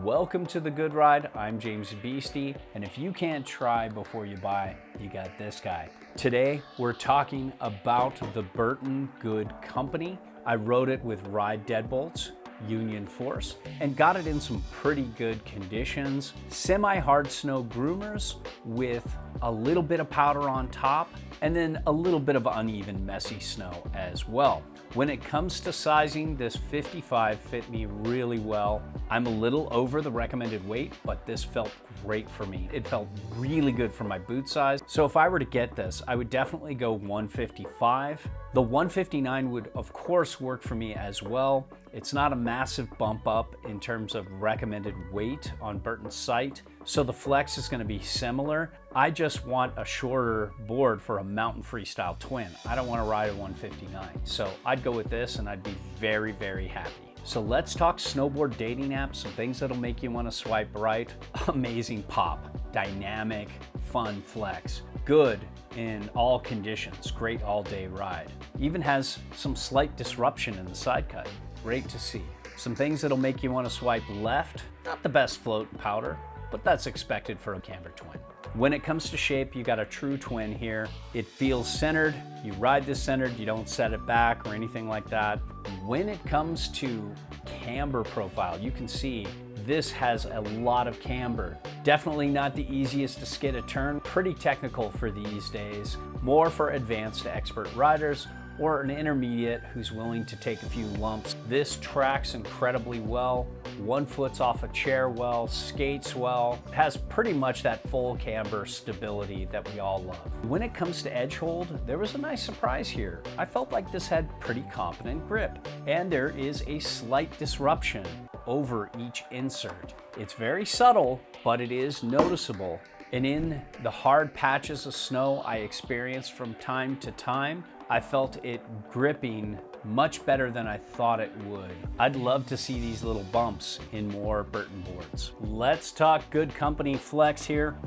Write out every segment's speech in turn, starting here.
Welcome to The Good Ride. I'm James Beastie, and if you can't try before you buy, you got this guy. Today, we're talking about the Burton Good Company. I rode it with ride deadbolts, Union Force, and got it in some pretty good conditions. Semi-hard snow groomers with a little bit of powder on top, and then a little bit of uneven, messy snow as well. When it comes to sizing, this 55 fit me really well. I'm a little over the recommended weight, but this felt great for me. It felt really good for my boot size. So if I were to get this, I would definitely go 155. The 159 would of course work for me as well. It's not a massive bump up in terms of recommended weight on Burton's site, so the flex is going to be similar. I just want a shorter board for a mountain freestyle twin. I don't want to ride a 159, so I'd go with this and I'd be very, very happy. So let's talk snowboard dating apps, some things that'll make you want to swipe right. Amazing pop, dynamic, fun flex, good in all conditions, great all-day ride. Even has some slight disruption in the side cut. Great to see. Some things that'll make you want to swipe left. Not the best float and powder, but that's expected for a Camber twin. When it comes to shape, you got a true twin here. It feels centered. You ride this centered, you don't set it back or anything like that. When it comes to camber profile, you can see this has a lot of camber. Definitely not the easiest to skid a turn. Pretty technical for these days. More for advanced to expert riders or an intermediate who's willing to take a few lumps. This tracks incredibly well. 1 foot's off a chair well, skates well, has pretty much that full camber stability that we all love. When it comes to edge hold, there was a nice surprise here. I felt like this had pretty competent grip, and there is a slight disruption over each insert. It's very subtle, but it is noticeable. And in the hard patches of snow I experienced from time to time, I felt it gripping much better than I thought it would. I'd love to see these little bumps in more Burton boards. Let's talk Good Company flex here.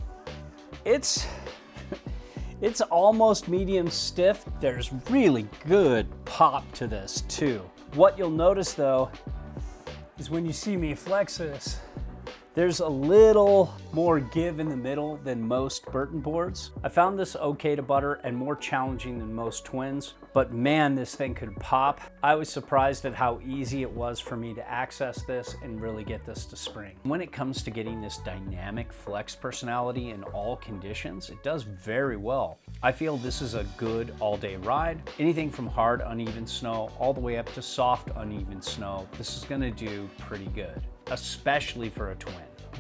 It's almost medium stiff. There's really good pop to this too. What you'll notice though is when you see me flex this, there's a little more give in the middle than most Burton boards. I found this okay to butter and more challenging than most twins, but man, this thing could pop. I was surprised at how easy it was for me to access this and really get this to spring. When it comes to getting this dynamic flex personality in all conditions, it does very well. I feel this is a good all-day ride. Anything from hard, uneven snow all the way up to soft, uneven snow, this is gonna do pretty good, especially for a twin.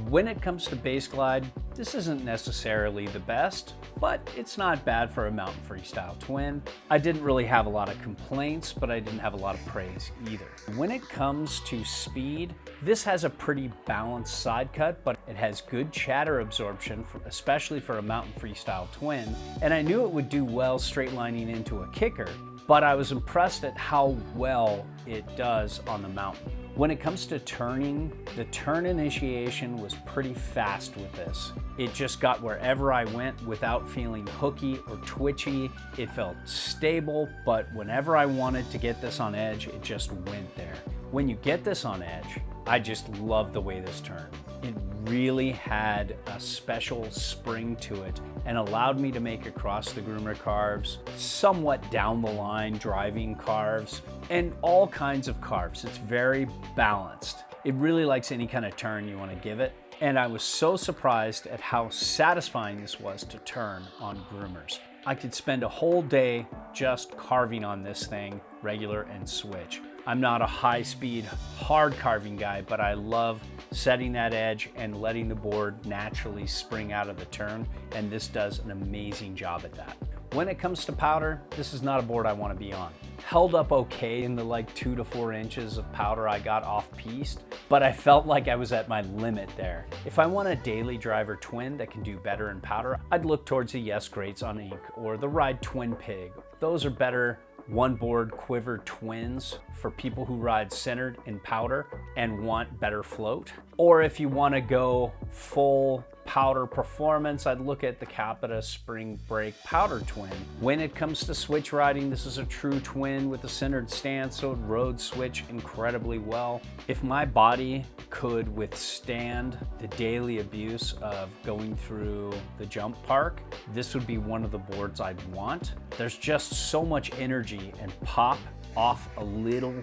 When it comes to base glide, this isn't necessarily the best, but it's not bad for a mountain freestyle twin. I didn't really have a lot of complaints, but I didn't have a lot of praise either. When it comes to speed, this has a pretty balanced side cut, but it has good chatter absorption, especially for a mountain freestyle twin. And I knew it would do well straight lining into a kicker, but I was impressed at how well it does on the mountain. When it comes to turning, the turn initiation was pretty fast with this. It just got wherever I went without feeling hooky or twitchy. It felt stable, but whenever I wanted to get this on edge, it just went there. When you get this on edge, I just love the way this turned. It really had a special spring to it and allowed me to make across the groomer carves, somewhat down the line driving carves, and all kinds of carves. It's very balanced. It really likes any kind of turn you want to give it. And I was so surprised at how satisfying this was to turn on groomers. I could spend a whole day just carving on this thing, regular and switch. I'm not a high-speed, hard carving guy, but I love setting that edge and letting the board naturally spring out of the turn, and this does an amazing job at that. When it comes to powder, this is not a board I want to be on. Held up okay in the like 2 to 4 inches of powder I got off-piste, but I felt like I was at my limit there. If I want a daily driver twin that can do better in powder, I'd look towards the Yes Greats on ink or the Ride Twin Pig. Those are better one board quiver twins for people who ride centered in powder and want better float. Or if you want to go full powder performance, I'd look at the Capita Spring Break Powder Twin. When it comes to switch riding, this is a true twin with a centered stance, so it road switch incredibly well. If my body could withstand the daily abuse of going through the jump park, this would be one of the boards I'd want. There's just so much energy and pop off a little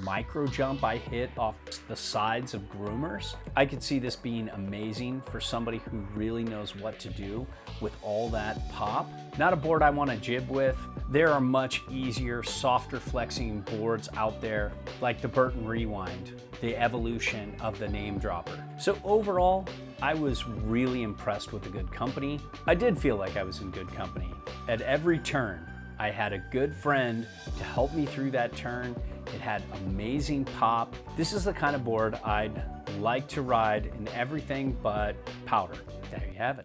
micro jump I hit off the sides of groomers. I could see this being amazing for somebody who really knows what to do with all that pop. Not a board I want to jib with. There are much easier, softer flexing boards out there, like the Burton Rewind, the evolution of the name dropper. So overall, I was really impressed with the good company. I did feel like I was in good company. At every turn, I had a good friend to help me through that turn. It had amazing pop. This is the kind of board I'd like to ride in everything but powder. There you have it.